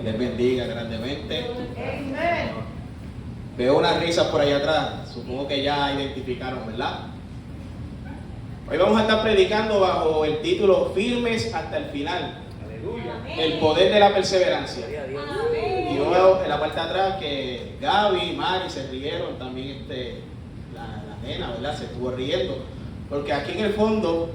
les bendiga grandemente. Veo unas risas por ahí atrás, supongo que ya identificaron, ¿verdad? Hoy vamos a estar predicando bajo el título Firmes hasta el final. Aleluya. El poder de la perseverancia. Y yo veo en la parte de atrás que Gaby y Mari se rieron, también la nena, ¿verdad? Se estuvo riendo. Porque aquí en el fondo,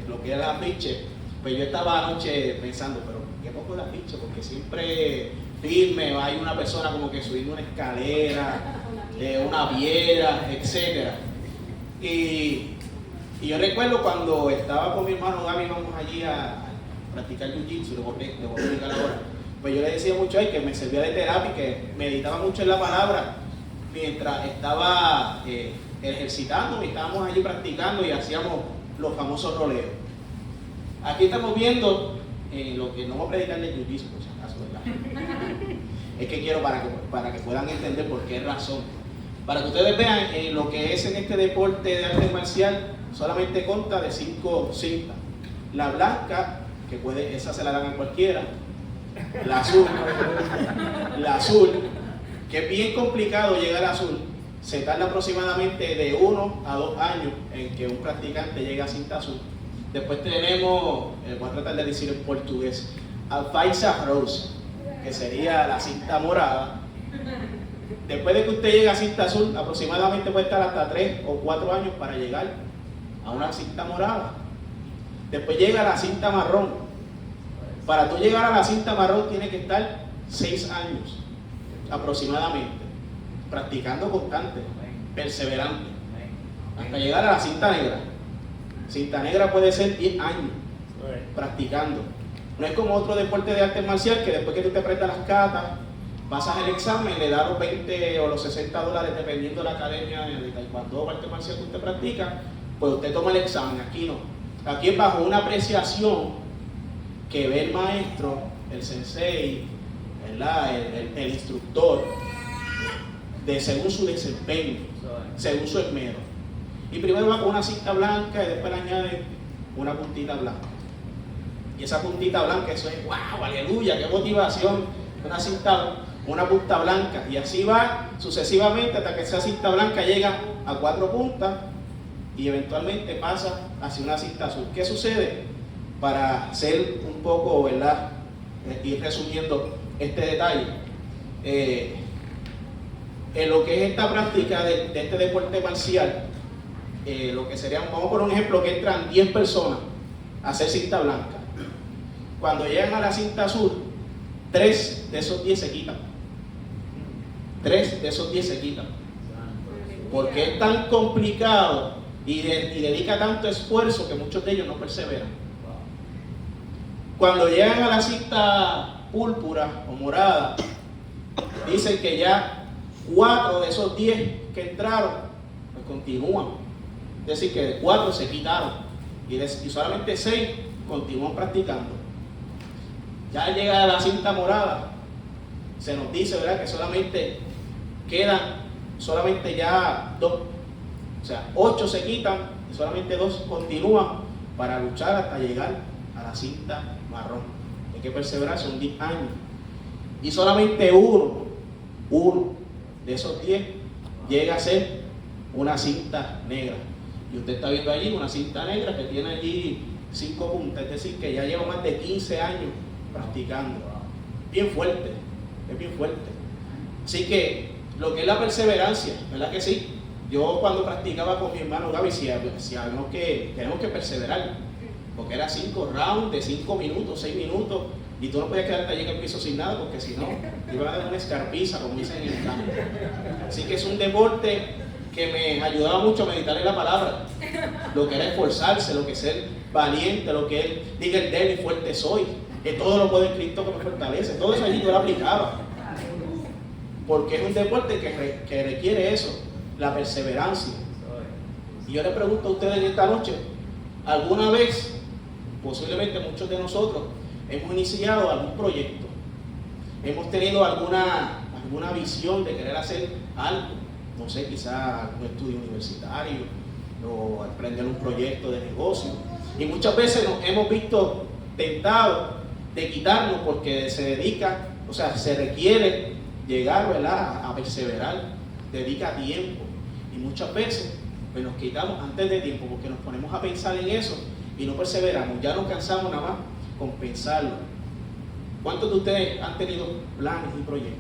lo que era el afiche, pues yo estaba anoche pensando, pero qué poco el afiche, porque siempre firme, hay una persona como que subiendo una escalera, una viera, etc. Y yo recuerdo cuando estaba con mi hermano Gaby, íbamos allí a practicar jiu-jitsu, le voy a explicar ahora. Pues yo le decía mucho ahí que me servía de terapia y que meditaba mucho en la palabra mientras estaba ejercitándome, estábamos allí practicando y hacíamos los famosos roleos. Aquí estamos viendo lo que no voy a predicar de jiu-jitsu, por si acaso, ¿verdad? Es que quiero para que puedan entender por qué razón. Para que ustedes vean lo que es en este deporte de arte marcial, solamente consta de 5 cintas. La blanca, que esa se la dan a cualquiera. La azul, que es bien complicado llegar al azul. Se tarda aproximadamente de 1 a 2 años en que un practicante llegue a cinta azul. Después tenemos, voy a tratar de decir en portugués, a faixa rosa, que sería la cinta morada. Después de que usted llegue a cinta azul, aproximadamente puede estar hasta 3 o 4 años para llegar a una cinta morada. Después llega la cinta marrón. Para tú llegar a la cinta marrón tiene que estar 6 años aproximadamente, practicando constante, perseverante, hasta llegar a la cinta negra. Cinta negra puede ser 10 años practicando. No es como otro deporte de arte marcial que después que tú te prestas las catas, pasas el examen, le das los 20 o los $60 dependiendo de la academia de taekwondo o arte marcial que usted practica, pues usted toma el examen. Aquí no. Aquí es bajo una apreciación que ve el maestro, el sensei, ¿verdad? El instructor, según su desempeño, según su esmero. Y primero va con una cinta blanca y después le añade una puntita blanca. Y esa puntita blanca, eso es ¡wow! ¡Aleluya! ¡Qué motivación! Una punta blanca. Y así va sucesivamente hasta que esa cinta blanca llega a 4 puntas y eventualmente pasa hacia una cinta azul. ¿Qué sucede? Para hacer un poco, ¿verdad? Ir resumiendo este detalle. En lo que es esta práctica de este deporte marcial, lo que serían, vamos por un ejemplo, que entran 10 personas a hacer cinta blanca. Cuando llegan a la cinta azul, 3 de esos 10 se quitan. 3 de esos 10 se quitan. Porque es tan complicado y dedica tanto esfuerzo que muchos de ellos no perseveran. Cuando llegan a la cinta púrpura o morada, dicen que ya 4 de esos 10 que entraron, pues continúan. Es decir, que 4 se quitaron y solamente 6 continúan practicando. Ya llega a la cinta morada, se nos dice, ¿verdad?, que solamente quedan ya 2. O sea, 8 se quitan y solamente 2 continúan para luchar hasta llegar a la cinta marrón. Hay que perseverar, son 10 años. Y solamente uno de esos 10 llega a ser una cinta negra. Y usted está viendo allí una cinta negra que tiene allí 5 puntas, es decir, que ya lleva más de 15 años practicando. Bien fuerte, es bien fuerte. Así que lo que es la perseverancia, ¿verdad que sí? Yo cuando practicaba con mi hermano Gaby, tenemos que perseverar, porque era 5 rounds de 5 minutos, 6 minutos, y tú no podías quedarte allí en el piso sin nada, porque si no, te iban a dar una escarpiza, como dicen en el campo. Así que es un deporte que me ayudaba mucho a meditar en la palabra, lo que era esforzarse, lo que es ser valiente, lo que es, diga el débil y fuerte soy, que todo lo puede en Cristo que me fortalece. Todo eso allí yo lo aplicaba, porque es un deporte que requiere eso, la perseverancia. Y yo le pregunto a ustedes en esta noche, ¿alguna vez, posiblemente muchos de nosotros, hemos iniciado algún proyecto? ¿Hemos tenido alguna visión de querer hacer algo? No sé, quizás un estudio universitario o emprender un proyecto de negocio. Y muchas veces nos hemos visto tentados de quitarnos porque se dedica O sea, se requiere llegar, ¿verdad?, a perseverar, dedica tiempo. Y muchas veces pues nos quitamos antes de tiempo porque nos ponemos a pensar en eso y no perseveramos. Ya nos cansamos nada más con pensarlo. ¿Cuántos de ustedes han tenido planes y proyectos?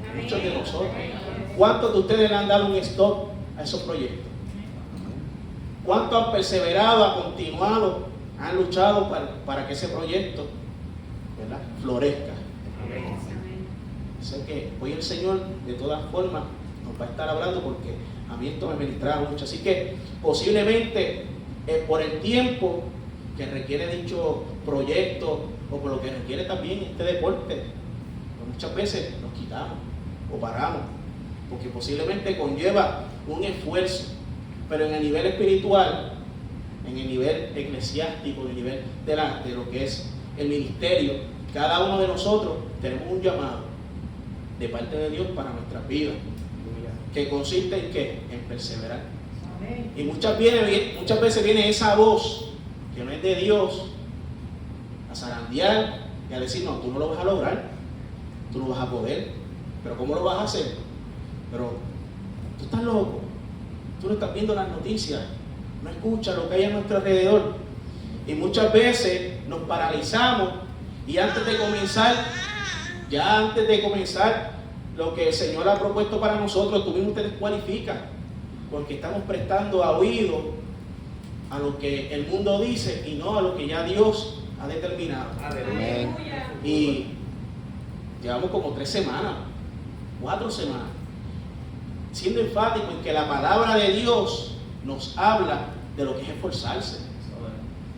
Amén. Muchos de nosotros. ¿Cuántos de ustedes le han dado un stop a esos proyectos? ¿Cuántos han perseverado, han continuado, han luchado para que ese proyecto, ¿verdad?, florezca? Sé que hoy el Señor de todas formas nos va a estar hablando porque a mí esto me ministraba mucho. Así que posiblemente por el tiempo que requiere dicho proyecto o por lo que requiere también este deporte, pues muchas veces nos quitamos o paramos porque posiblemente conlleva un esfuerzo, pero en el nivel espiritual, en el nivel eclesiástico, en el nivel de lo que es el ministerio, cada uno de nosotros tenemos un llamado de parte de Dios para nuestras vidas, que consiste en ¿qué? En perseverar. Amén. Y muchas veces viene esa voz que no es de Dios a zarandear y a decir, no, tú no lo vas a lograr, tú no vas a poder, pero ¿cómo lo vas a hacer? Pero tú estás loco, tú no estás viendo las noticias, no escuchas lo que hay a nuestro alrededor. Y muchas veces nos paralizamos y antes de comenzar lo que el Señor ha propuesto para nosotros, tú mismo te descualificas, porque estamos prestando oído a lo que el mundo dice y no a lo que ya Dios ha determinado. Amén. Y llevamos como 3 semanas, 4 semanas, siendo enfático en que la palabra de Dios nos habla de lo que es esforzarse,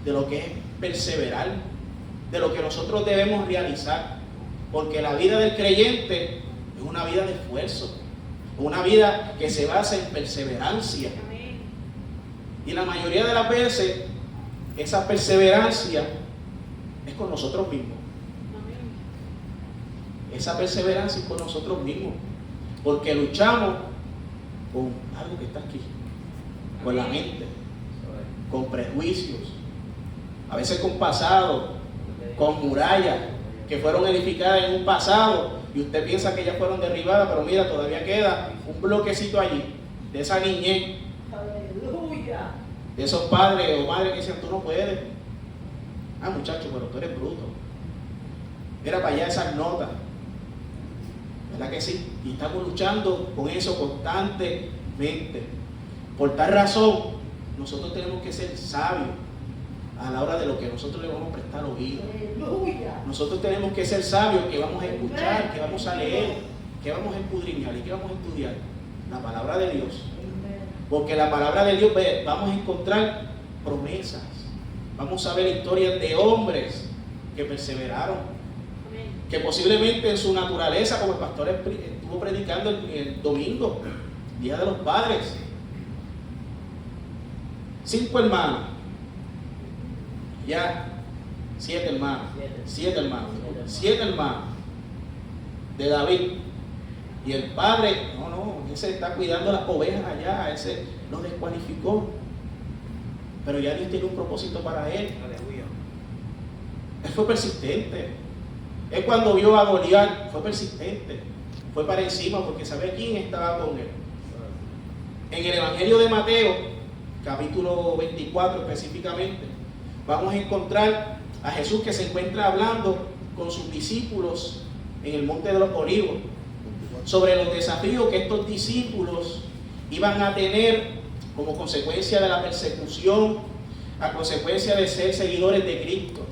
de lo que es perseverar, de lo que nosotros debemos realizar, porque la vida del creyente es una vida de esfuerzo, una vida que se basa en perseverancia. Y la mayoría de las veces esa perseverancia es con nosotros mismos. Esa perseverancia es con nosotros mismos, porque luchamos con algo que está aquí, con la mente, con prejuicios, a veces con pasado, con murallas que fueron edificadas en un pasado y usted piensa que ya fueron derribadas, pero mira, todavía queda un bloquecito allí de esa niñez. Aleluya. De esos padres o madres que dicen, tú no puedes. Ah, muchacho, pero tú eres bruto. Mira para allá esas notas. ¿Verdad que sí? Y estamos luchando con eso constantemente. Por tal razón, nosotros tenemos que ser sabios a la hora de lo que nosotros le vamos a prestar oído. Nosotros tenemos que ser sabios, que vamos a escuchar, que vamos a leer, que vamos a escudriñar y que vamos a estudiar la palabra de Dios. Porque la palabra de Dios vamos a encontrar promesas, vamos a ver historias de hombres que perseveraron, que posiblemente en su naturaleza, como el pastor estuvo predicando el domingo, Día de los Padres, 5 hermanos, ya 7 hermanos, 7 hermanos de David, y el padre, ese está cuidando las ovejas allá, ese lo descualificó, pero ya Dios tiene un propósito para él. Él fue persistente. Él cuando vio a Goliat fue persistente, fue para encima porque sabía quién estaba con él. En el Evangelio de Mateo, capítulo 24 específicamente, vamos a encontrar a Jesús que se encuentra hablando con sus discípulos en el Monte de los Olivos sobre los desafíos que estos discípulos iban a tener como consecuencia de la persecución, a consecuencia de ser seguidores de Cristo.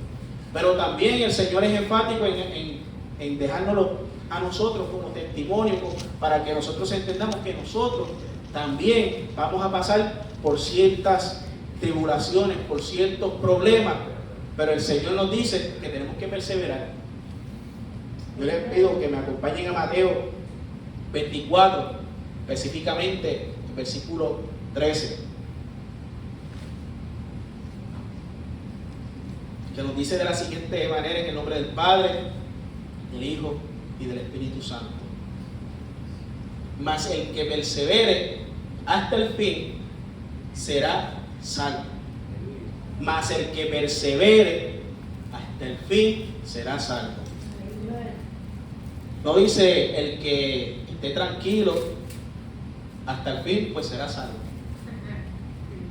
Pero también el Señor es enfático en dejárnoslo a nosotros como testimonio para que nosotros entendamos que nosotros también vamos a pasar por ciertas tribulaciones, por ciertos problemas, pero el Señor nos dice que tenemos que perseverar. Yo les pido que me acompañen a Mateo 24, específicamente el versículo 13, que nos dice de la siguiente manera: en el nombre del Padre, del Hijo y del Espíritu Santo. Mas el que persevere hasta el fin será salvo. Mas el que persevere hasta el fin será salvo. No dice el que esté tranquilo hasta el fin, pues será salvo.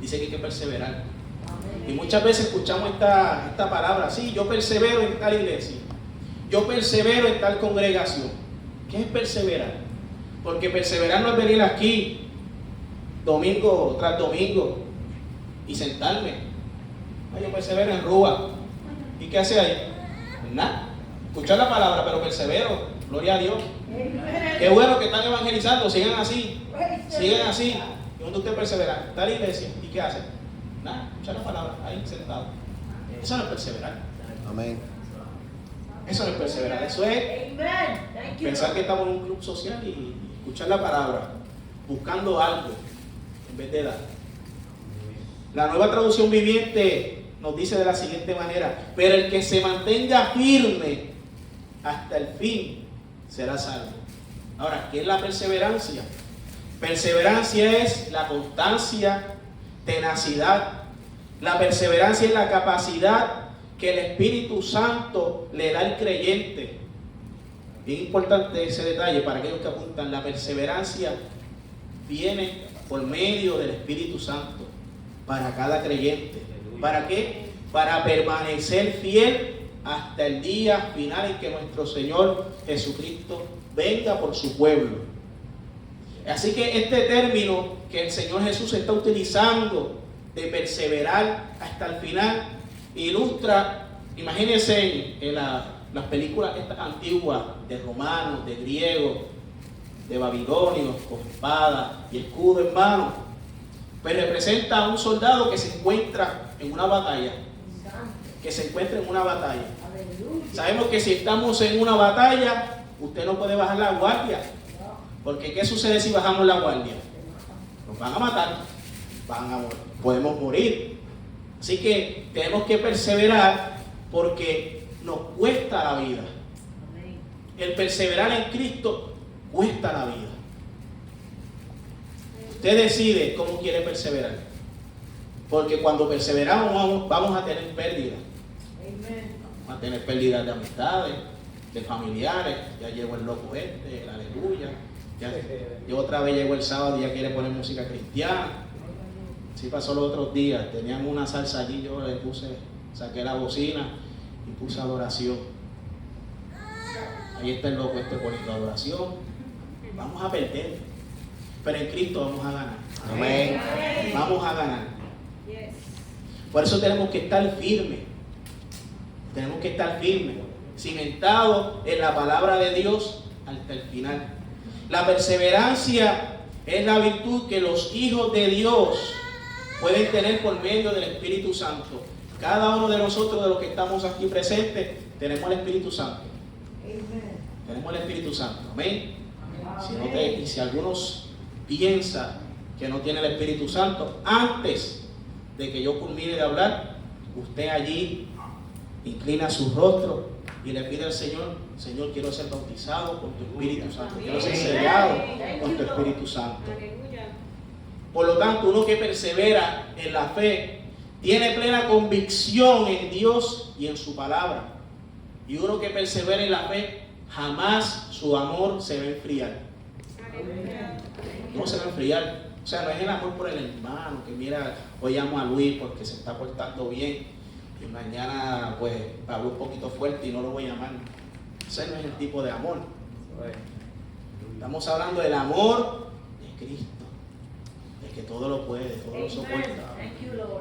Dice que hay que perseverar. Y muchas veces escuchamos esta palabra, sí, yo persevero en tal iglesia, yo persevero en tal congregación. ¿Qué es perseverar? Porque perseverar no es venir aquí domingo tras domingo y sentarme. Yo persevero en Rúa. ¿Y qué hace ahí? Pues nada, escuchar la palabra, pero persevero. Gloria a Dios. Qué bueno que están evangelizando, sigan así. Sigan así. ¿Y dónde usted persevera? Está en la iglesia. ¿Y qué hace? Nada, escuchar la palabra, ahí sentado. Eso no es perseverar. Amén. Eso no es perseverar. Eso es pensar que estamos en un club social y escuchar la palabra, buscando algo en vez de dar. La Nueva Traducción Viviente nos dice de la siguiente manera: pero el que se mantenga firme hasta el fin será salvo. Ahora, ¿qué es la perseverancia? Perseverancia es la constancia, tenacidad. La perseverancia es la capacidad que el Espíritu Santo le da al creyente. Bien importante ese detalle para aquellos que apuntan. La perseverancia viene por medio del Espíritu Santo para cada creyente. ¿Para qué? Para permanecer fiel hasta el día final en que nuestro Señor Jesucristo venga por su pueblo. Así que este término que el Señor Jesús está utilizando de perseverar hasta el final ilustra, imagínense en las películas estas antiguas de romanos, de griegos, de babilonios, con espada y escudo en mano, pues representa a un soldado que se encuentra en una batalla. Sabemos que si estamos en una batalla, usted no puede bajar la guardia. Porque ¿qué sucede si bajamos la guardia? Nos van a matar, podemos morir. Así que tenemos que perseverar porque nos cuesta la vida. El perseverar en Cristo cuesta la vida. Usted decide cómo quiere perseverar. Porque cuando perseveramos vamos a tener pérdidas. Vamos a tener pérdidas de amistades, de familiares. Ya llegó el loco el aleluya. Yo otra vez llegó el sábado y ya quiere poner música cristiana. Sí pasó los otros días, tenían una salsa allí, yo le saqué la bocina y puse adoración. Ahí está el loco poniendo adoración. Vamos a perder, pero en Cristo vamos a ganar. Amén. Vamos a ganar. Por eso tenemos que estar firmes. Tenemos que estar firmes, cimentados en la palabra de Dios hasta el final. La perseverancia es la virtud que los hijos de Dios pueden tener por medio del Espíritu Santo. Cada uno de nosotros, de los que estamos aquí presentes, tenemos el Espíritu Santo. Tenemos el Espíritu Santo. Amén. Si algunos piensan que no tiene el Espíritu Santo, antes de que yo culmine de hablar, usted allí inclina su rostro y le pide al Señor: Señor, quiero ser bautizado con tu Espíritu Santo, quiero ser sellado con tu Espíritu Santo. Por lo tanto, uno que persevera en la fe tiene plena convicción en Dios y en su palabra. Y uno que persevera en la fe, jamás su amor se va a enfriar. No se va a enfriar. O sea, no es el amor por el hermano, que mira, hoy amo a Luis porque se está portando bien y mañana pues hablo un poquito fuerte y no lo voy a llamar. Ese no es el tipo de amor. Estamos hablando del amor de Cristo, de que todo lo puede, todo lo soporta.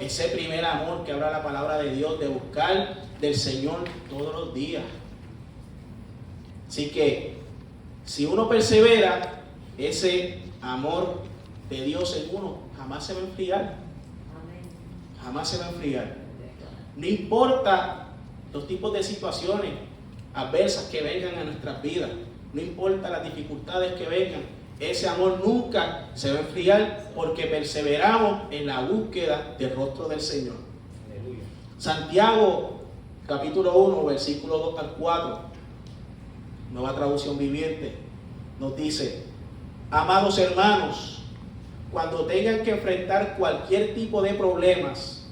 Ese primer amor que habla la palabra de Dios, de buscar del Señor todos los días. Así que si uno persevera, ese amor de Dios en uno jamás se va a enfriar. Jamás se va a enfriar. No importa los tipos de situaciones adversas que vengan a nuestras vidas, no importa las dificultades que vengan, ese amor nunca se va a enfriar porque perseveramos en la búsqueda del rostro del Señor. Aleluya. Santiago capítulo 1 versículo 2 al 4, Nueva Traducción Viviente, nos dice: amados hermanos, cuando tengan que enfrentar cualquier tipo de problemas,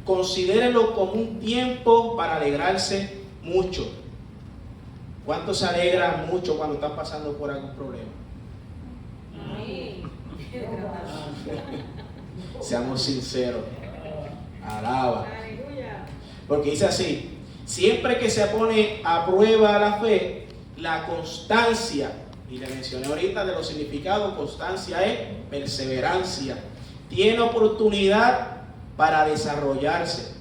considérenlo como un tiempo para alegrarse mucho. ¿Cuántos se alegran mucho cuando están pasando por algún problema? Seamos sinceros. Alaba. Porque dice así: siempre que se pone a prueba la fe, la constancia, y le mencioné ahorita de los significados, constancia es perseverancia, tiene oportunidad para desarrollarse.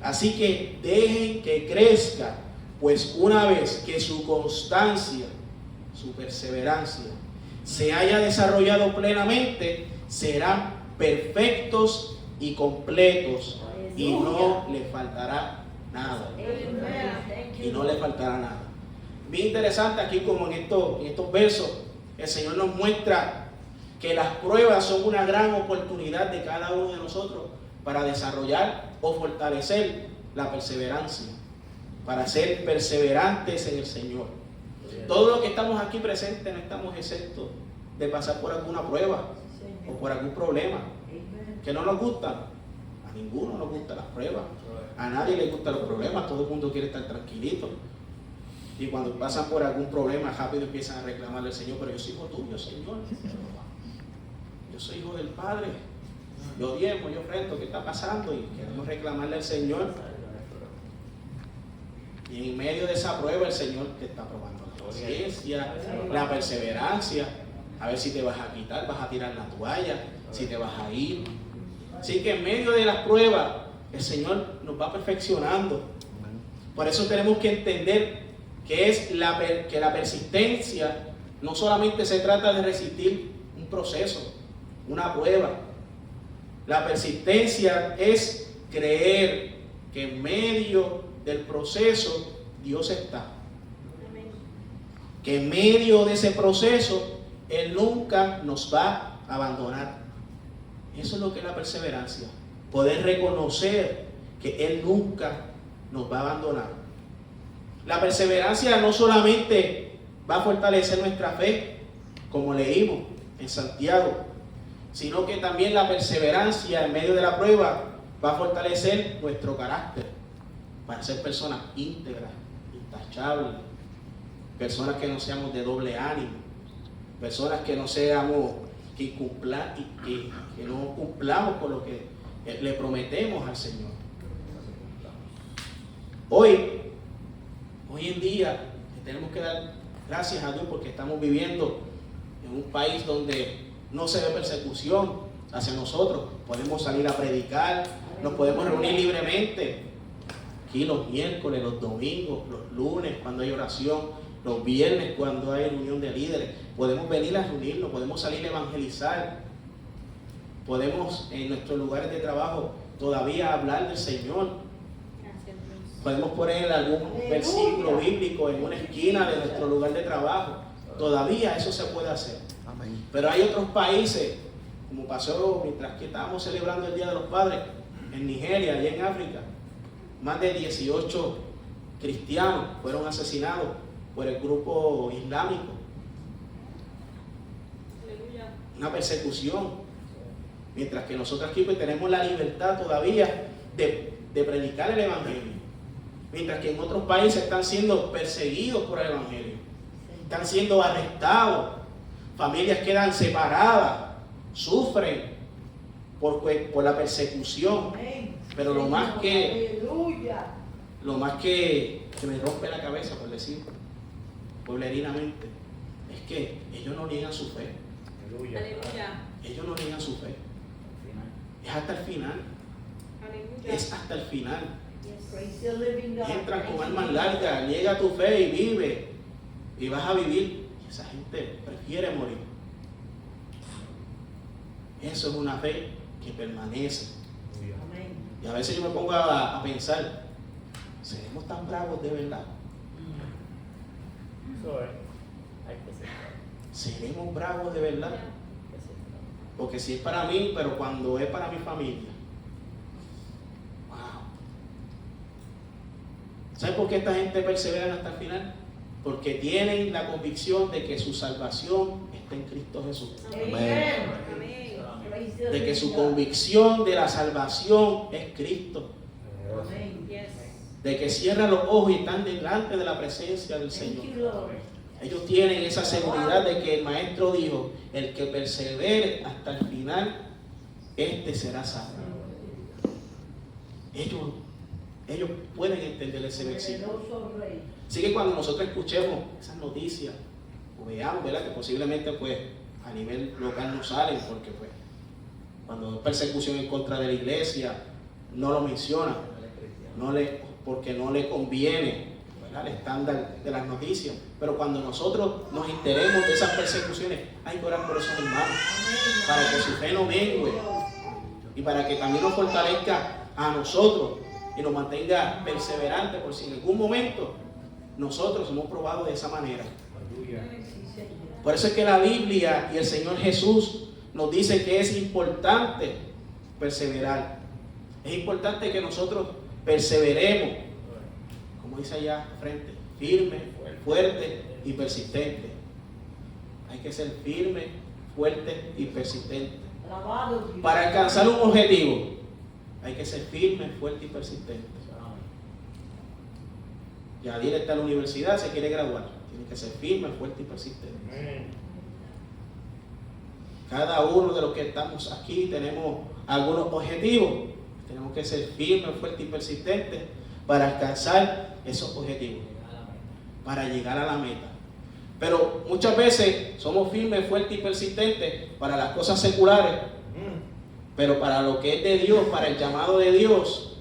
Así que dejen que crezca, pues una vez que su constancia, su perseverancia, se haya desarrollado plenamente, serán perfectos y completos, y no le faltará nada. Y no le faltará nada. Bien interesante aquí, como en estos versos, el Señor nos muestra que las pruebas son una gran oportunidad de cada uno de nosotros para desarrollar o fortalecer la perseverancia, para ser perseverantes en el Señor. Todos los que estamos aquí presentes no estamos exentos de pasar por alguna prueba o por algún problema que no nos gustan. A ninguno nos gustan las pruebas, a nadie le gustan los problemas, todo el mundo quiere estar tranquilito. Y cuando pasan por algún problema, rápido empiezan a reclamarle al Señor: pero yo soy hijo tuyo, Señor. Yo soy hijo del Padre. Yo diezmo, yo ofrendo, ¿qué está pasando? Y queremos reclamarle al Señor. Y en medio de esa prueba, el Señor te está probando la paciencia, la perseverancia. A ver si te vas a quitar, vas a tirar la toalla, si te vas a ir. Así que en medio de las pruebas, el Señor nos va perfeccionando. Por eso tenemos que entender que la persistencia no solamente se trata de resistir un proceso, una prueba. La persistencia es creer que en medio del proceso Dios está. Que en medio de ese proceso Él nunca nos va a abandonar. Eso es lo que es la perseverancia. Poder reconocer que Él nunca nos va a abandonar. La perseverancia no solamente va a fortalecer nuestra fe, como leímos en Santiago, sino que también la perseverancia en medio de la prueba va a fortalecer nuestro carácter para ser personas íntegras, intachables, personas que no seamos de doble ánimo, personas que no seamos que no cumplamos con lo que le prometemos al Señor. Hoy en día tenemos que dar gracias a Dios porque estamos viviendo en un país donde no se ve persecución hacia nosotros. Podemos salir a predicar, nos podemos reunir libremente aquí los miércoles, los domingos, los lunes cuando hay oración, los viernes cuando hay reunión de líderes. Podemos venir a reunirnos, podemos salir a evangelizar, podemos en nuestros lugares de trabajo todavía hablar del Señor. Podemos poner algún versículo bíblico en una esquina de nuestro lugar de trabajo. Todavía eso se puede hacer. Pero hay otros países, como pasó mientras que estábamos celebrando el Día de los Padres en Nigeria, allá en África, más de 18 cristianos fueron asesinados por el grupo islámico. Una persecución. Mientras que nosotros aquí pues, tenemos la libertad todavía de predicar el Evangelio. Mientras que en otros países están siendo perseguidos por el Evangelio. Están siendo arrestados. Familias quedan separadas. Sufren por la persecución. Pero lo más que me rompe la cabeza, por decir pueblerinamente, es que ellos no niegan su fe. Aleluya. Ellos no niegan su fe. Es hasta el final. Aleluya. Es hasta el final. Yes. Entran con almas largas, niega tu fe y vive. Y vas a vivir. Y esa gente prefiere morir. Eso es una fe que permanece. Y a veces yo me pongo a pensar, ¿seremos tan bravos de verdad? ¿Seremos bravos de verdad? Porque si es para mí, pero cuando es para mi familia. Wow. ¿Sabes por qué esta gente persevera hasta el final? Porque tienen la convicción de que su salvación está en Cristo Jesús. Amén. De que su convicción de la salvación es Cristo. Yes. de que cierran los ojos y están delante de la presencia del Thank Señor. you, Lord. Ellos tienen esa seguridad de que el Maestro dijo, el que persevere hasta el final, este será salvo. Ellos pueden entender ese versículo. Poderoso Rey. Así que cuando nosotros escuchemos esas noticias, o veamos, ¿verdad?, que posiblemente pues a nivel local no salen, porque pues cuando hay persecución en contra de la iglesia, no lo menciona, porque no le conviene, ¿verdad?, el estándar de las noticias. Pero cuando nosotros nos enteremos de esas persecuciones, hay que orar por esos hermanos, para que su fe no mengue y para que también nos fortalezca a nosotros y nos mantenga perseverantes, por si en algún momento nosotros hemos probado de esa manera. Sí, Señor. Por eso es que la Biblia y el Señor Jesús nos dice que es importante perseverar. Es importante que nosotros perseveremos, como dice allá al frente, firme, fuerte y persistente. Hay que ser firme, fuerte y persistente. Alabado Dios. Para alcanzar un objetivo, hay que ser firme, fuerte y persistente. Yadier está en la universidad, se quiere graduar. Tiene que ser firme, fuerte y persistente. Cada uno de los que estamos aquí tenemos algunos objetivos. Tenemos que ser firmes, fuertes y persistentes para alcanzar esos objetivos, para llegar a la meta. Pero muchas veces somos firmes, fuertes y persistentes para las cosas seculares, pero para lo que es de Dios, para el llamado de Dios,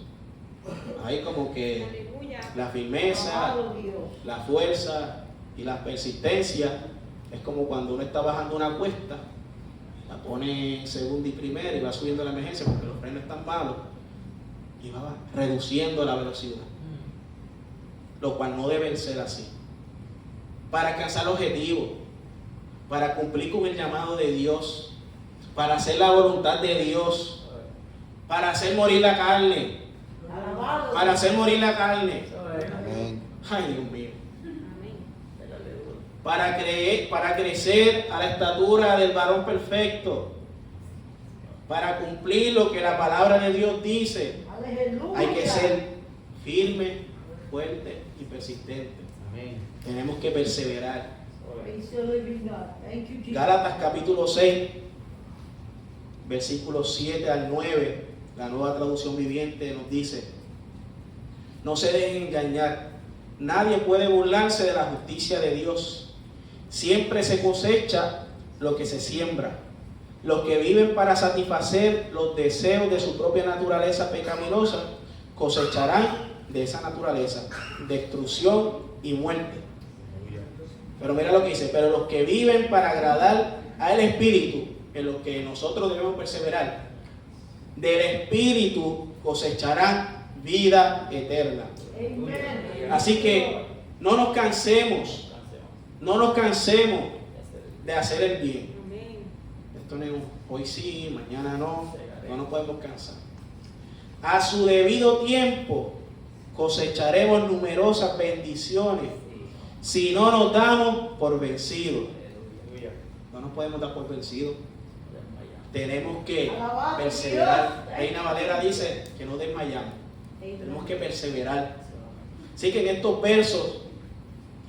hay como que Aleluya. la firmeza, Alabado Dios. la fuerza y la persistencia es como cuando uno está bajando una cuesta, la pone en segunda y primera y va subiendo la emergencia porque los frenos están malos y va reduciendo la velocidad, lo cual no debe ser así. Para alcanzar el objetivo, para cumplir con el llamado de Dios, para hacer la voluntad de Dios, para hacer morir la carne, Alabado para Dios. hacer morir la carne. Amén. Ay, Dios mío. Amén. Para crecer a la estatura del varón perfecto, para cumplir lo que la palabra de Dios dice, Aleluya. hay que ser firme, fuerte y persistente. Tenemos que perseverar. Praise the living God. Thank you, Jesus. Gálatas capítulo 6, versículos 7 al 9, la Nueva Traducción Viviente nos dice: no se dejen engañar, nadie puede burlarse de la justicia de Dios. Siempre se cosecha lo que se siembra. Los que viven para satisfacer los deseos de su propia naturaleza pecaminosa cosecharán de esa naturaleza destrucción y muerte. Pero mira lo que dice: pero los que viven para agradar al Espíritu, en lo que nosotros debemos perseverar, del Espíritu cosecharán vida eterna. Amen. Así que no nos cansemos de hacer el bien. Amén. Esto no es hoy sí, mañana no nos podemos cansar. A su debido tiempo cosecharemos numerosas bendiciones si no nos damos por vencidos. No nos podemos dar por vencidos. Tenemos que perseverar. Reina Valera dice que no desmayamos. Tenemos que perseverar. Así que en estos versos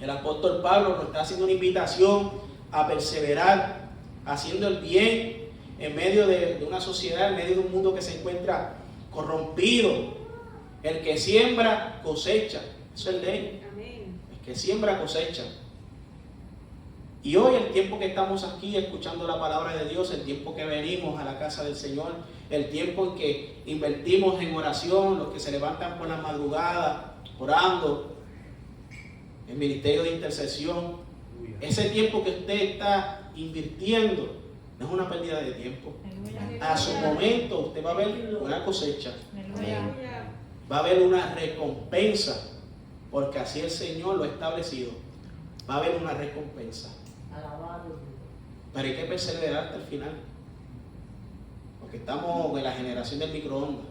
el apóstol Pablo nos está haciendo una invitación a perseverar, haciendo el bien en medio de una sociedad, en medio de un mundo que se encuentra corrompido. El que siembra cosecha. Eso es ley. Amén. El que siembra cosecha. Y hoy, el tiempo que estamos aquí escuchando la palabra de Dios, el tiempo que venimos a la casa del Señor, el tiempo en que invertimos en oración, los que se levantan por la madrugada orando, el ministerio de intercesión, ese tiempo que usted está invirtiendo no es una pérdida de tiempo. A su momento usted va a ver una cosecha, Aleluya. va a haber una recompensa, porque así el Señor lo ha establecido. Va a haber una recompensa. Alabado Dios. Pero hay que perseverar hasta el final, porque estamos en la generación del microondas.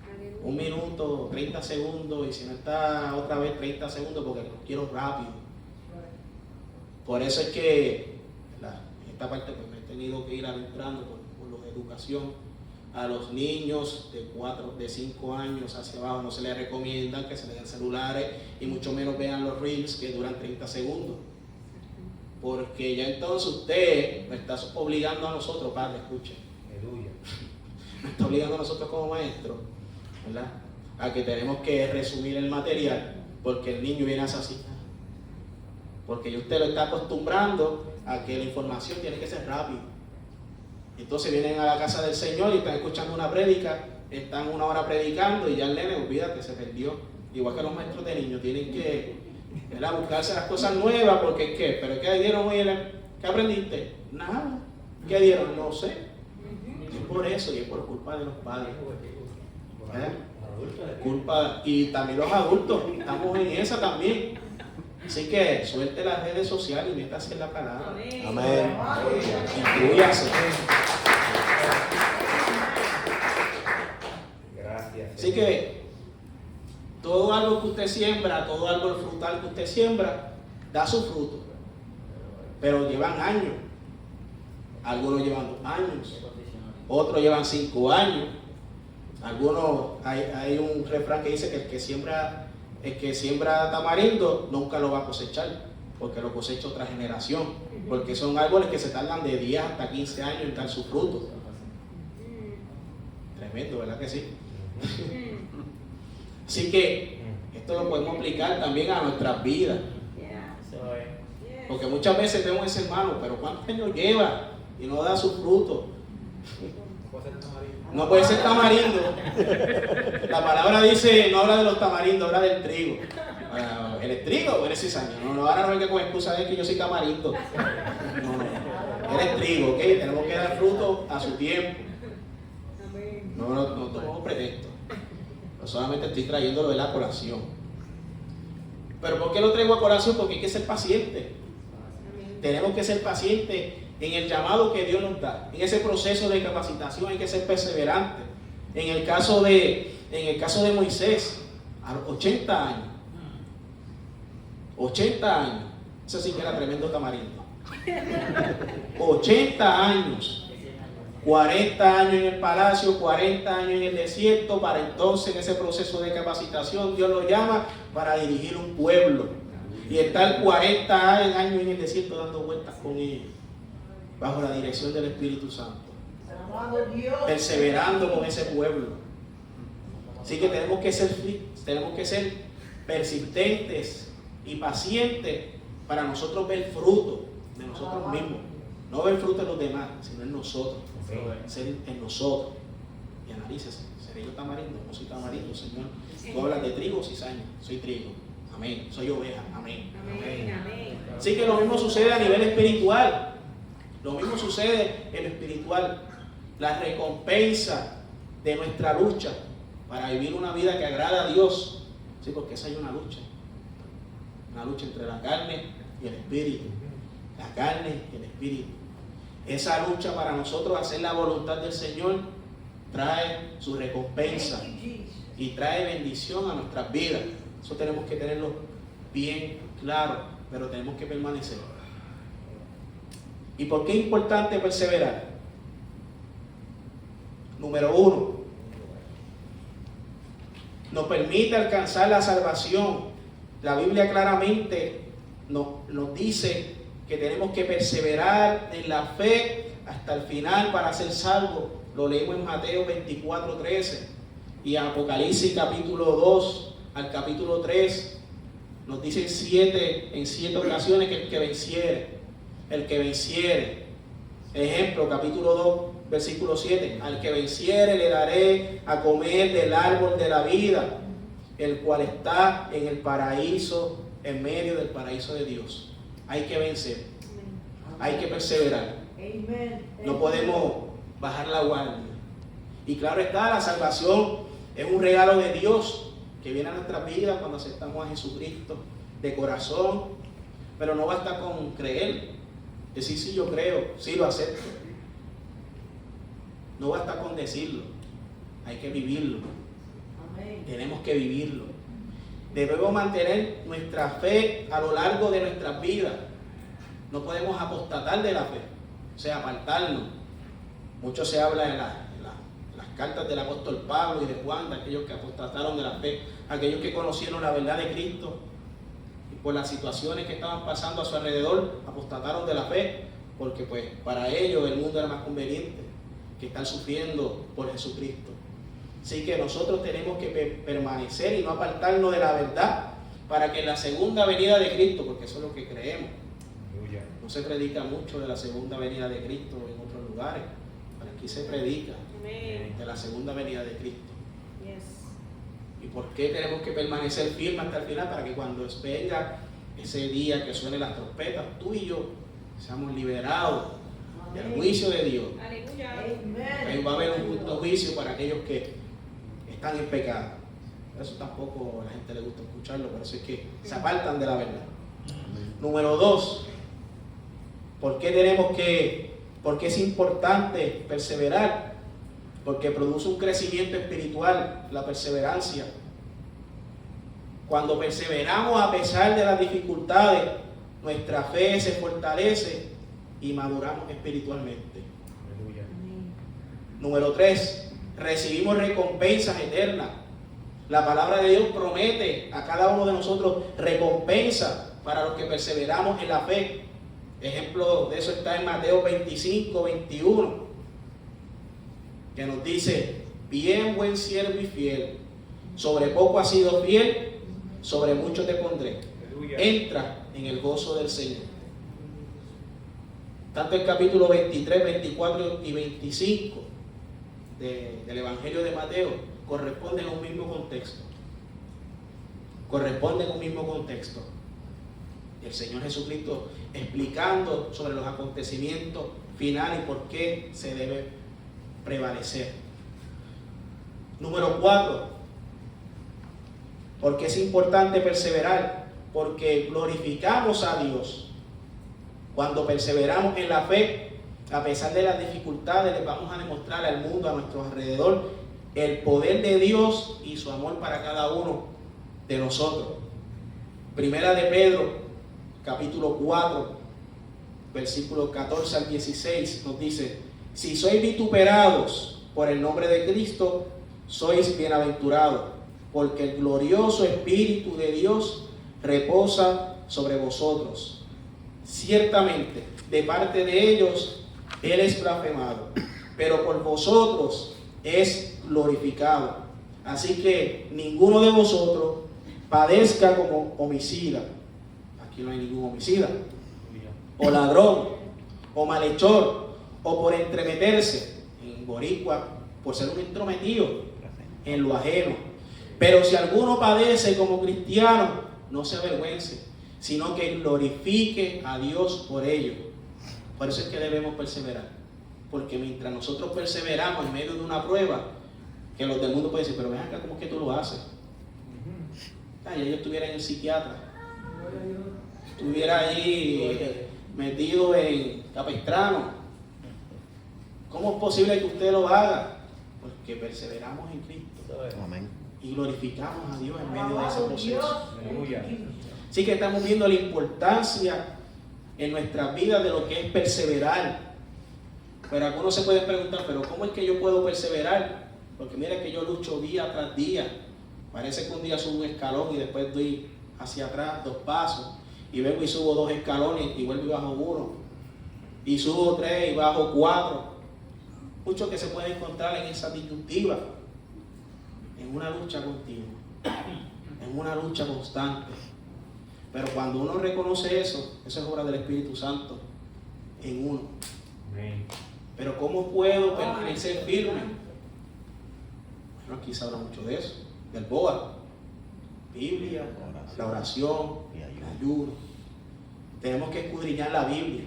Aleluya. 1 minuto, 30 segundos, y si no está otra vez 30 segundos porque lo quiero rápido. Por eso es que en esta parte pues me he tenido que ir adentrando por los de educación, A los niños de 5 años hacia abajo no se les recomienda que se den celulares y mucho menos vean los reels que duran 30 segundos. Porque ya entonces usted nos está obligando a nosotros, padre, escuche. Aleluya. Nos está obligando a nosotros como maestros, ¿verdad? A que tenemos que resumir el material porque el niño viene así. Porque ya usted lo está acostumbrando a que la información tiene que ser rápida. Entonces vienen a la casa del Señor y están escuchando una prédica, están 1 hora predicando y ya el nene, olvídate, se perdió. Igual que los maestros de niños tienen que, ¿verdad?, buscarse las cosas nuevas porque ¿qué? ¿Pero qué dieron hoy? ¿Qué aprendiste? Nada. ¿Qué dieron? No sé. Es por eso y es por culpa de los padres. Culpa, y también los adultos, estamos en esa también. Así que suelte las redes sociales y métase en la palabra. Amén. Inclúyase. Gracias. Así que todo árbol que usted siembra, todo árbol frutal que usted siembra, da su fruto. Pero llevan años. Algunos llevan 2 años, otros llevan 5 años. Algunos, hay un refrán que dice que el que siembra tamarindo nunca lo va a cosechar, porque lo cosecha otra generación, porque son árboles que se tardan de 10 hasta 15 años en dar su fruto. Tremendo, ¿verdad que sí? Así que esto lo podemos aplicar también a nuestras vidas, porque muchas veces vemos ese hermano, pero ¿cuántos años lleva y no da su fruto? No puede ser tamarindo. La palabra dice, no habla de los tamarindos, habla del trigo. ¿Eres trigo o eres cizaña? No, ahora no hay que con excusa de que yo soy tamarindo. No. Eres trigo, ¿ok? Tenemos que dar fruto a su tiempo. No tomamos pretexto. No solamente estoy trayéndolo de la colación. ¿Pero por qué lo traigo a colación? Porque hay que ser paciente. Tenemos que ser pacientes en el llamado que Dios nos da. En ese proceso de capacitación hay que ser perseverante. En el caso de Moisés, a los 80 años. 80 años. Eso sí que era tremendo tamarindo. 80 años. 40 años en el palacio, 40 años en el desierto, para entonces en ese proceso de capacitación Dios lo llama para dirigir un pueblo. Y estar 40 años en el desierto dando vueltas con ellos, bajo la dirección del Espíritu Santo, perseverando con ese pueblo. Así que tenemos que ser persistentes y pacientes para nosotros ver fruto de nosotros mismos. No ver fruto en los demás, sino en nosotros. Ser en nosotros. Y analícese, ¿seré yo tamarindo? No soy tamarindo, Señor. Tú hablas de trigo o cizaña. Soy trigo. Amén. Soy oveja. Amén. Amén. Así que lo mismo sucede a nivel espiritual. Lo mismo sucede en lo espiritual. La recompensa de nuestra lucha para vivir una vida que agrada a Dios. Sí, porque esa hay una lucha. Una lucha entre la carne y el espíritu. La carne y el espíritu. Esa lucha para nosotros hacer la voluntad del Señor trae su recompensa y trae bendición a nuestras vidas. Eso tenemos que tenerlo bien claro, pero tenemos que permanecer. ¿Y por qué es importante perseverar? Número 1, nos permite alcanzar la salvación. La Biblia claramente nos dice que tenemos que perseverar en la fe hasta el final para ser salvos. Lo leemos en Mateo 24:13 y Apocalipsis capítulo 2 al capítulo 3 nos dice en 7 ocasiones que el que venciere, ejemplo, capítulo 2 versículo 7, al que venciere le daré a comer del árbol de la vida, el cual está en el paraíso, en medio del paraíso de Dios. Hay que vencer, hay que perseverar. No podemos bajar la guardia. Y claro está, la salvación es un regalo de Dios que viene a nuestras vidas cuando aceptamos a Jesucristo de corazón. Pero no basta con creer, decir sí yo creo, sí lo acepto. No basta con decirlo, hay que vivirlo. Tenemos que vivirlo. Debemos mantener nuestra fe a lo largo de nuestras vidas. No podemos apostatar de la fe, o sea, apartarnos. Mucho se habla en las cartas del apóstol Pablo y de Juan, de aquellos que apostataron de la fe, aquellos que conocieron la verdad de Cristo y por las situaciones que estaban pasando a su alrededor, apostataron de la fe, porque pues para ellos el mundo era más conveniente que estar sufriendo por Jesucristo. Así que nosotros tenemos que permanecer y no apartarnos de la verdad, para que en la segunda venida de Cristo, porque eso es lo que creemos, no se predica mucho de la segunda venida de Cristo en otros lugares, pero aquí se predica de la segunda venida de Cristo. ¿Y por qué tenemos que permanecer firmes hasta el final? Para que cuando venga ese día que suenen las trompetas, tú y yo seamos liberados del juicio de Dios. Ahí va a haber un justo juicio para aquellos que están en pecado. Eso tampoco a la gente le gusta escucharlo, por eso es que se apartan de la verdad. Número 2, ¿por qué es importante perseverar? Porque produce un crecimiento espiritual, la perseverancia. Cuando perseveramos a pesar de las dificultades, nuestra fe se fortalece y maduramos espiritualmente. Número 3, recibimos recompensas eternas. La palabra de Dios promete a cada uno de nosotros recompensa para los que perseveramos en la fe. Ejemplo de eso está en Mateo 25, 21, que nos dice: bien, buen siervo y fiel, sobre poco has sido fiel, sobre mucho te pondré. Entra en el gozo del Señor. Tanto el capítulo 23, 24 y 25 del Evangelio de Mateo corresponden a un mismo contexto. El Señor Jesucristo explicando sobre los acontecimientos finales y por qué se debe prevalecer. Número 4, porque es importante perseverar, porque glorificamos a Dios. Cuando perseveramos en la fe, a pesar de las dificultades, les vamos a demostrar al mundo a nuestro alrededor el poder de Dios y su amor para cada uno de nosotros. Primera de Pedro, capítulo 4, versículos 14 al 16, nos dice: si sois vituperados por el nombre de Cristo, sois bienaventurados, porque el glorioso Espíritu de Dios reposa sobre vosotros. Ciertamente, de parte de ellos, Él es blasfemado, pero por vosotros es glorificado. Así que ninguno de vosotros padezca como homicida. Aquí no hay ningún homicida. O ladrón, o malhechor, o por entremeterse, en boricua, por ser un entrometido en lo ajeno. Pero si alguno padece como cristiano, no se avergüence, sino que glorifique a Dios por ello. Por eso es que debemos perseverar, porque mientras nosotros perseveramos en medio de una prueba, que los del mundo pueden decir: pero ven acá, ¿cómo es que tú lo haces? Ya yo estuviera en el psiquiatra, estuviera ahí metido en Capistrano. ¿Cómo es posible que usted lo haga? Porque perseveramos en Cristo. Amén. Y glorificamos a Dios en medio de ese proceso. Aleluya. Así que estamos viendo la importancia en nuestras vidas de lo que es perseverar. Pero algunos se pueden preguntar: pero ¿cómo es que yo puedo perseverar? Porque mira que yo lucho día tras día. Parece que un día subo un escalón y después doy hacia atrás 2 pasos, y vengo y subo 2 escalones y vuelvo y bajo 1, y subo 3 y bajo 4. Mucho que se puede encontrar en esa disyuntiva, en una lucha continua, en una lucha constante. Pero cuando uno reconoce eso es obra del Espíritu Santo en uno. Pero ¿cómo puedo permanecer firme? Bueno, aquí se habla mucho de eso, del BOA, Biblia, la oración, el ayuno. Tenemos que escudriñar la Biblia,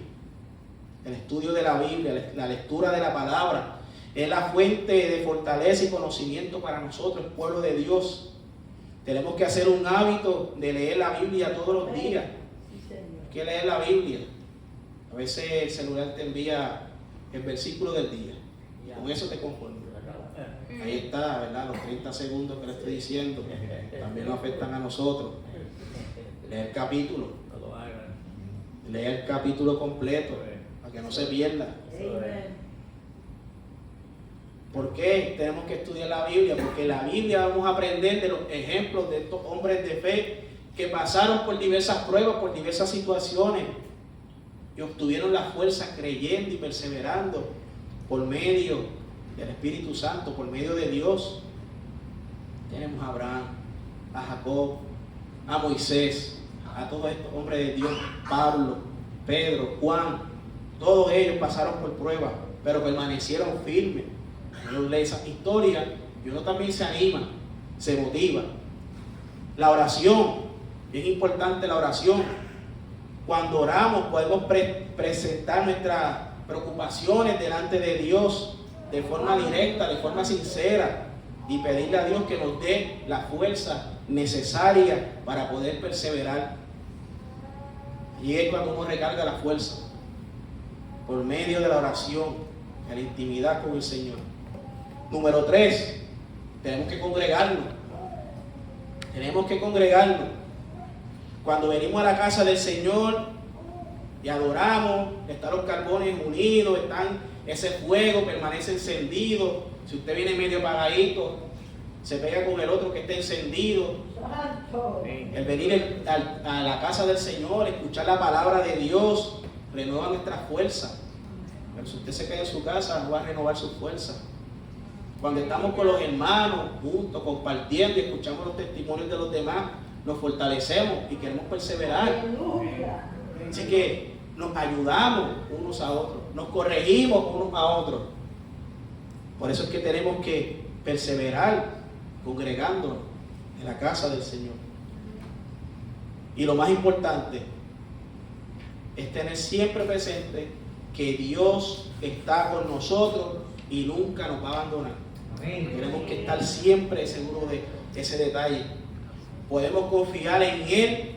el estudio de la Biblia, la lectura de la palabra. Es la fuente de fortaleza y conocimiento para nosotros, el pueblo de Dios. Tenemos que hacer un hábito de leer la Biblia todos los días. Hay que leer la Biblia. A veces el celular te envía el versículo del día. Con eso te conformas. Ahí está, ¿verdad? Los 30 segundos que le estoy diciendo también nos afectan a nosotros. Leer el capítulo. Leer el capítulo completo para que no se pierda. ¿Por qué tenemos que estudiar la Biblia? Porque en la Biblia vamos a aprender de los ejemplos de estos hombres de fe que pasaron por diversas pruebas, por diversas situaciones y obtuvieron la fuerza creyendo y perseverando por medio del Espíritu Santo, por medio de Dios. Tenemos a Abraham, a Jacob, a Moisés, a todos estos hombres de Dios, Pablo, Pedro, Juan, todos ellos pasaron por pruebas, pero permanecieron firmes. Uno lee esas historias y uno también se anima, se motiva. La oración, es importante la oración. Cuando oramos podemos presentar nuestras preocupaciones delante de Dios de forma directa, de forma sincera, y pedirle a Dios que nos dé la fuerza necesaria para poder perseverar. Y es cuando uno recarga la fuerza por medio de la oración, de la intimidad con el Señor. Número 3, tenemos que congregarnos. Tenemos que congregarnos. Cuando venimos a la casa del Señor y adoramos, están los carbones unidos, ese fuego permanece encendido. Si usted viene medio apagadito, se pega con el otro que esté encendido. Santo. El venir a la casa del Señor, escuchar la palabra de Dios, renueva nuestra fuerza. Pero si usted se queda en su casa, no va a renovar su fuerza. Cuando estamos con los hermanos, juntos, compartiendo y escuchamos los testimonios de los demás, nos fortalecemos y queremos perseverar. Aleluya. Así que nos ayudamos unos a otros, nos corregimos unos a otros. Por eso es que tenemos que perseverar congregándonos en la casa del Señor. Y lo más importante es tener siempre presente que Dios está con nosotros y nunca nos va a abandonar. Tenemos que estar siempre seguros de ese detalle. Podemos confiar en Él,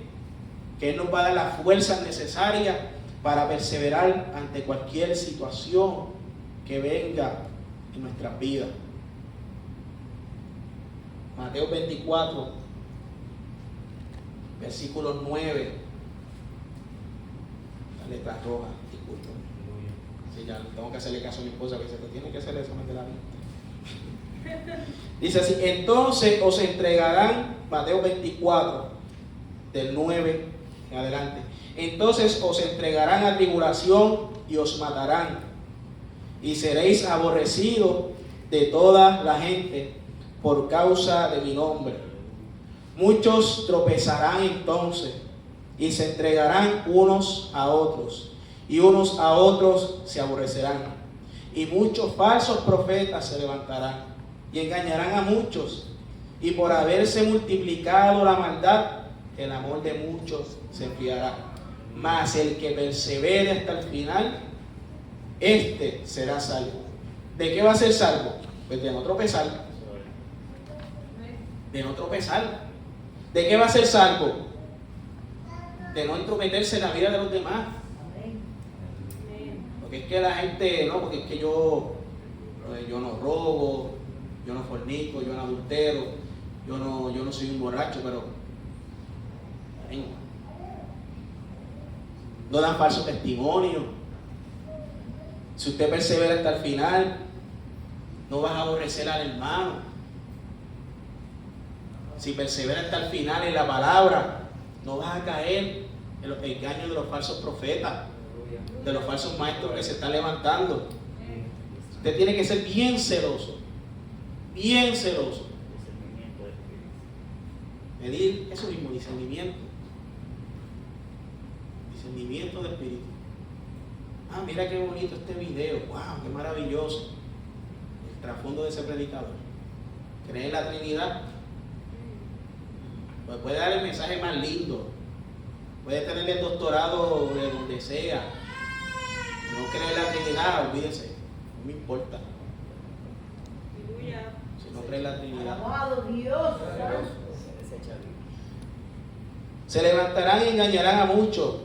que Él nos va a dar las fuerzas necesarias para perseverar ante cualquier situación que venga en nuestras vidas. Mateo 24, versículo 9. La letra roja, disculpen. Sí, ya tengo que hacerle caso a mi esposa, que dice, tú tienes que hacer eso más de la vista. Dice así: entonces os entregarán, Mateo 24, del 9 en adelante. Entonces os entregarán a tribulación y os matarán, y seréis aborrecidos de toda la gente por causa de mi nombre. Muchos tropezarán entonces y se entregarán unos a otros, y unos a otros se aborrecerán. Y muchos falsos profetas se levantarán y engañarán a muchos. Y por haberse multiplicado la maldad, el amor de muchos se enfriará. Mas el que persevere hasta el final, este será salvo. ¿De qué va a ser salvo? Pues de no tropezar. De no tropezar. ¿De qué va a ser salvo? De no entrometerse en la vida de los demás. Porque es que la gente, no, porque es que yo no robo, yo no fornico, yo no adultero, yo no soy un borracho, pero no dan falso testimonio. Si usted persevera hasta el final, no vas a aborrecer al hermano. Si persevera hasta el final en la palabra, no vas a caer en los engaños de los falsos profetas, de los falsos maestros que se están levantando. Usted tiene que ser bien celoso, bien celoso. Medir eso mismo, discernimiento. Discernimiento de espíritu. Ah, mira qué bonito este video. Wow, qué maravilloso. El trasfondo de ese predicador. ¿Cree en la Trinidad? Pues puede dar el mensaje más lindo. Puede tener el doctorado de donde sea. No cree en la Trinidad, olvídese. No me importa. Si no cree en la Trinidad. Alabado Dios. Se levantarán y engañarán a muchos.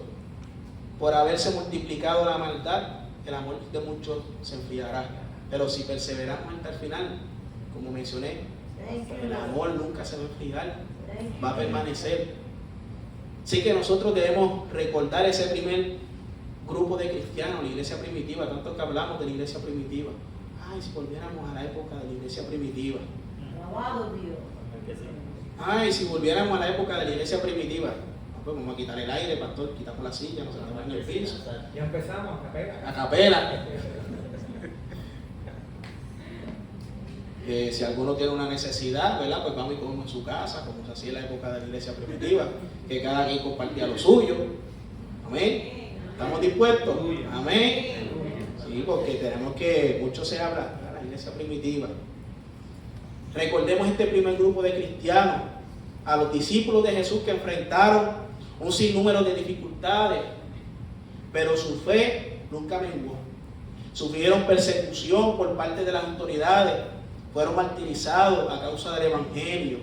Por haberse multiplicado la maldad, el amor de muchos se enfriará. Pero si perseveramos hasta el final, como mencioné, el amor nunca se va a enfriar, va a permanecer. Así que nosotros debemos recordar ese primer grupo de cristianos, la iglesia primitiva, tanto que hablamos de la iglesia primitiva. Ay, si volviéramos a la época de la iglesia primitiva. Alabado Dios. Ay, si volviéramos a la época de la iglesia primitiva. No, pues vamos a quitar el aire, pastor, quitamos la silla, nos sentamos en el piso. Ya empezamos a capela. A capela. Si alguno tiene una necesidad, ¿verdad? Pues vamos y comemos en su casa, como se hacía en la época de la iglesia primitiva, que cada quien compartía lo suyo. Amén. ¿Estamos dispuestos? Amén. Sí, porque tenemos que, mucho se habla de la iglesia primitiva. Recordemos este primer grupo de cristianos, a los discípulos de Jesús que enfrentaron un sinnúmero de dificultades, pero su fe nunca menguó. Sufrieron persecución por parte de las autoridades, fueron martirizados a causa del Evangelio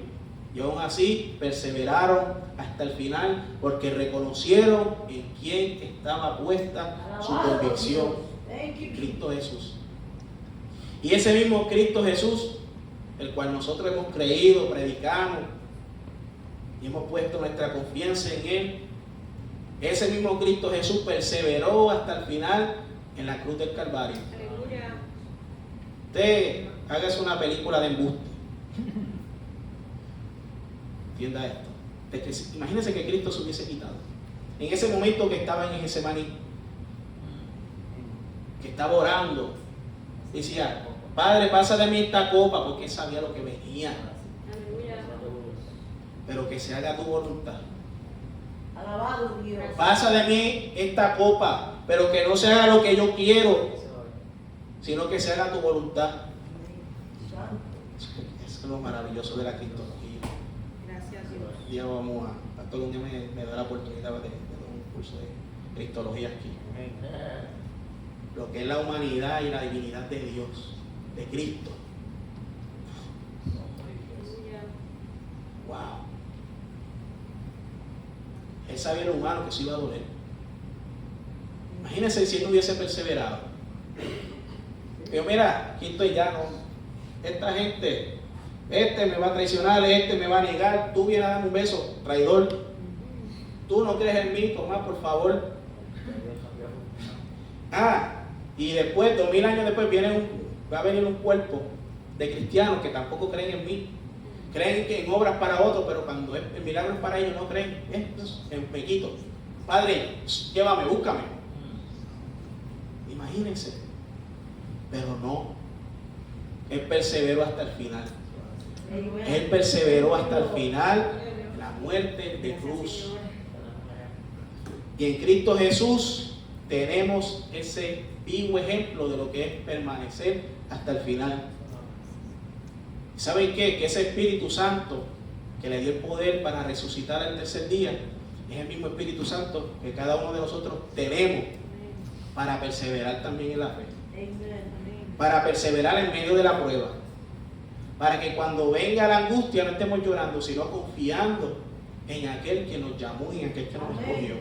y aún así perseveraron hasta el final porque reconocieron en quién estaba puesta su convicción, en Cristo Jesús. Y ese mismo Cristo Jesús, el cual nosotros hemos creído, predicamos y hemos puesto nuestra confianza en Él, ese mismo Cristo Jesús perseveró hasta el final en la cruz del Calvario. Usted hágase una película de embuste. Entienda esto. Imagínense que Cristo se hubiese quitado. En ese momento que estaba en Getsemaní, que estaba orando, decía: Padre, pasa de mí esta copa, porque él sabía lo que venía. Pero que se haga tu voluntad. Alabado Dios. Pasa de mí esta copa, pero que no se haga lo que yo quiero, sino que se haga tu voluntad. Eso es lo maravilloso de la cristología. Gracias Dios. Un día vamos a, pastor, un día me da la oportunidad de dar un curso de cristología aquí. Lo que es la humanidad y la divinidad de Dios, de Cristo. Wow. Él sabía lo humano que se iba a doler. Imagínense si él no hubiese perseverado. Pero mira, aquí estoy ya, no. Esta gente, este me va a traicionar, este me va a negar, tú vienes a darme un beso, traidor. Tú no crees en mí, Tomás, por favor. Y después, 2000 años después, va a venir un cuerpo de cristianos que tampoco creen en mí. Creen que en obras para otros, pero cuando el milagro es para ellos no creen. En pequito. Padre, llévame, búscame. Imagínense. Pero no. Él perseveró hasta el final. Él perseveró hasta el final, la muerte de cruz. Y en Cristo Jesús tenemos ese vivo ejemplo de lo que es permanecer hasta el final. ¿Saben qué? Que ese Espíritu Santo que le dio el poder para resucitar al tercer día es el mismo Espíritu Santo que cada uno de nosotros tenemos para perseverar también en la fe. Para perseverar en medio de la prueba. Para que cuando venga la angustia no estemos llorando, sino confiando en aquel que nos llamó y en aquel que nos escogió.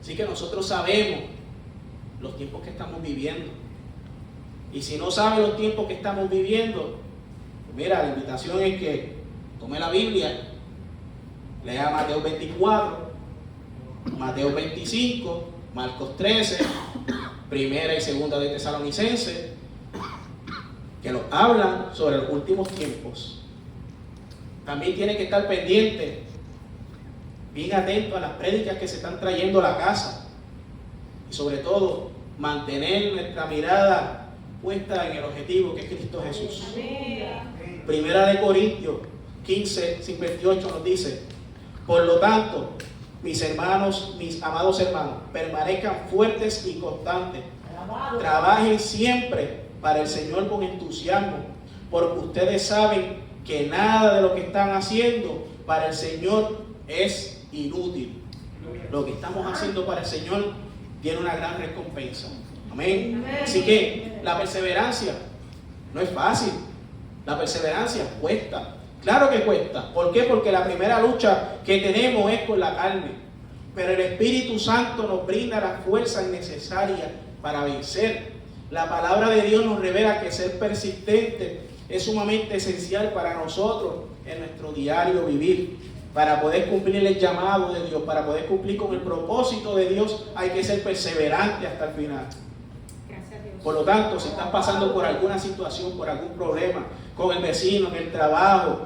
Así que nosotros sabemos los tiempos que estamos viviendo. Y si no sabe los tiempos que estamos viviendo, mira, la invitación es que tome la Biblia, lea Mateo 24, Mateo 25, Marcos 13, Primera y Segunda de Tesalonicenses, que nos hablan sobre los últimos tiempos. También tiene que estar pendiente, bien atento a las prédicas que se están trayendo a la casa. Y sobre todo, mantener nuestra mirada puesta en el objetivo que es Cristo Jesús. Primera de Corintios 15, 58 nos dice: por lo tanto, mis hermanos, mis amados hermanos, permanezcan fuertes y constantes. Trabajen siempre para el Señor con entusiasmo, porque ustedes saben que nada de lo que están haciendo para el Señor es inútil. Lo que estamos haciendo para el Señor tiene una gran recompensa. Amén. Así que la perseverancia no es fácil. La perseverancia cuesta. Claro que cuesta. ¿Por qué? Porque la primera lucha que tenemos es con la carne. Pero el Espíritu Santo nos brinda las fuerzas necesarias para vencer. La palabra de Dios nos revela que ser persistente es sumamente esencial para nosotros en nuestro diario vivir. Para poder cumplir el llamado de Dios, para poder cumplir con el propósito de Dios, hay que ser perseverante hasta el final. Por lo tanto, si estás pasando por alguna situación, por algún problema, con el vecino, en el trabajo,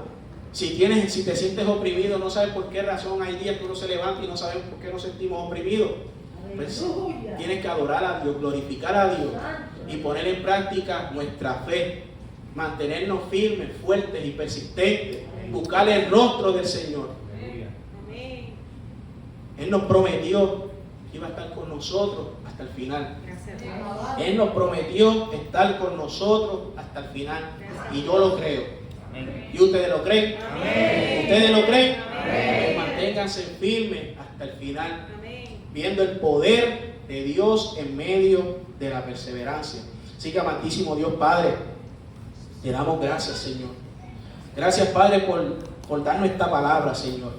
si te sientes oprimido, no sabes por qué razón, hay días que uno se levanta y no sabemos por qué nos sentimos oprimidos, pues tienes que adorar a Dios, glorificar a Dios y poner en práctica nuestra fe, mantenernos firmes, fuertes y persistentes, buscar el rostro del Señor. Él nos prometió que iba a estar con nosotros hasta el final. Él nos prometió estar con nosotros hasta el final. Y yo lo creo. ¿Y ustedes lo creen? ¿Ustedes lo creen? Pues manténganse firmes hasta el final, viendo el poder de Dios en medio de la perseverancia. Así que, amantísimo Dios Padre, te damos gracias, Señor. Gracias, Padre, por darnos esta palabra, Señor.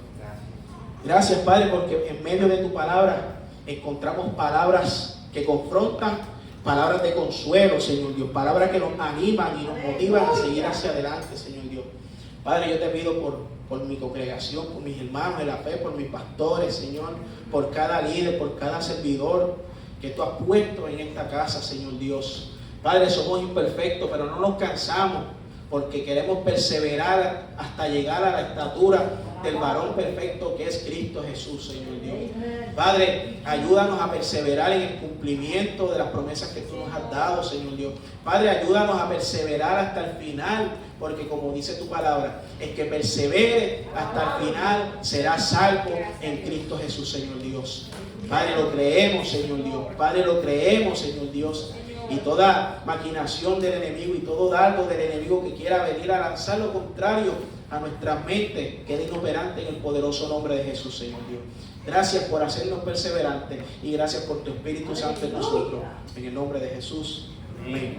Gracias, Padre, porque en medio de tu palabra encontramos palabras que confrontan, palabras de consuelo, Señor Dios, palabras que nos animan y nos motivan a seguir hacia adelante, Señor Dios. Padre, yo te pido por mi congregación, por mis hermanos de la fe, por mis pastores, Señor, por cada líder, por cada servidor que tú has puesto en esta casa, Señor Dios. Padre, somos imperfectos, pero no nos cansamos, porque queremos perseverar hasta llegar a la estatura del varón perfecto que es Cristo Jesús, Señor Dios. Padre, ayúdanos a perseverar en el cumplimiento de las promesas que tú nos has dado, Señor Dios. Padre, ayúdanos a perseverar hasta el final, porque como dice tu palabra, el que persevere hasta el final será salvo en Cristo Jesús, Señor Dios. Padre, lo creemos, Señor Dios. Padre, lo creemos, Señor Dios. Y toda maquinación del enemigo y todo dardo del enemigo que quiera venir a lanzar lo contrario a nuestras mentes quede inoperante en el poderoso nombre de Jesús, Señor Dios. Gracias por hacernos perseverantes y gracias por tu Espíritu Santo en nosotros. En el nombre de Jesús. Amén.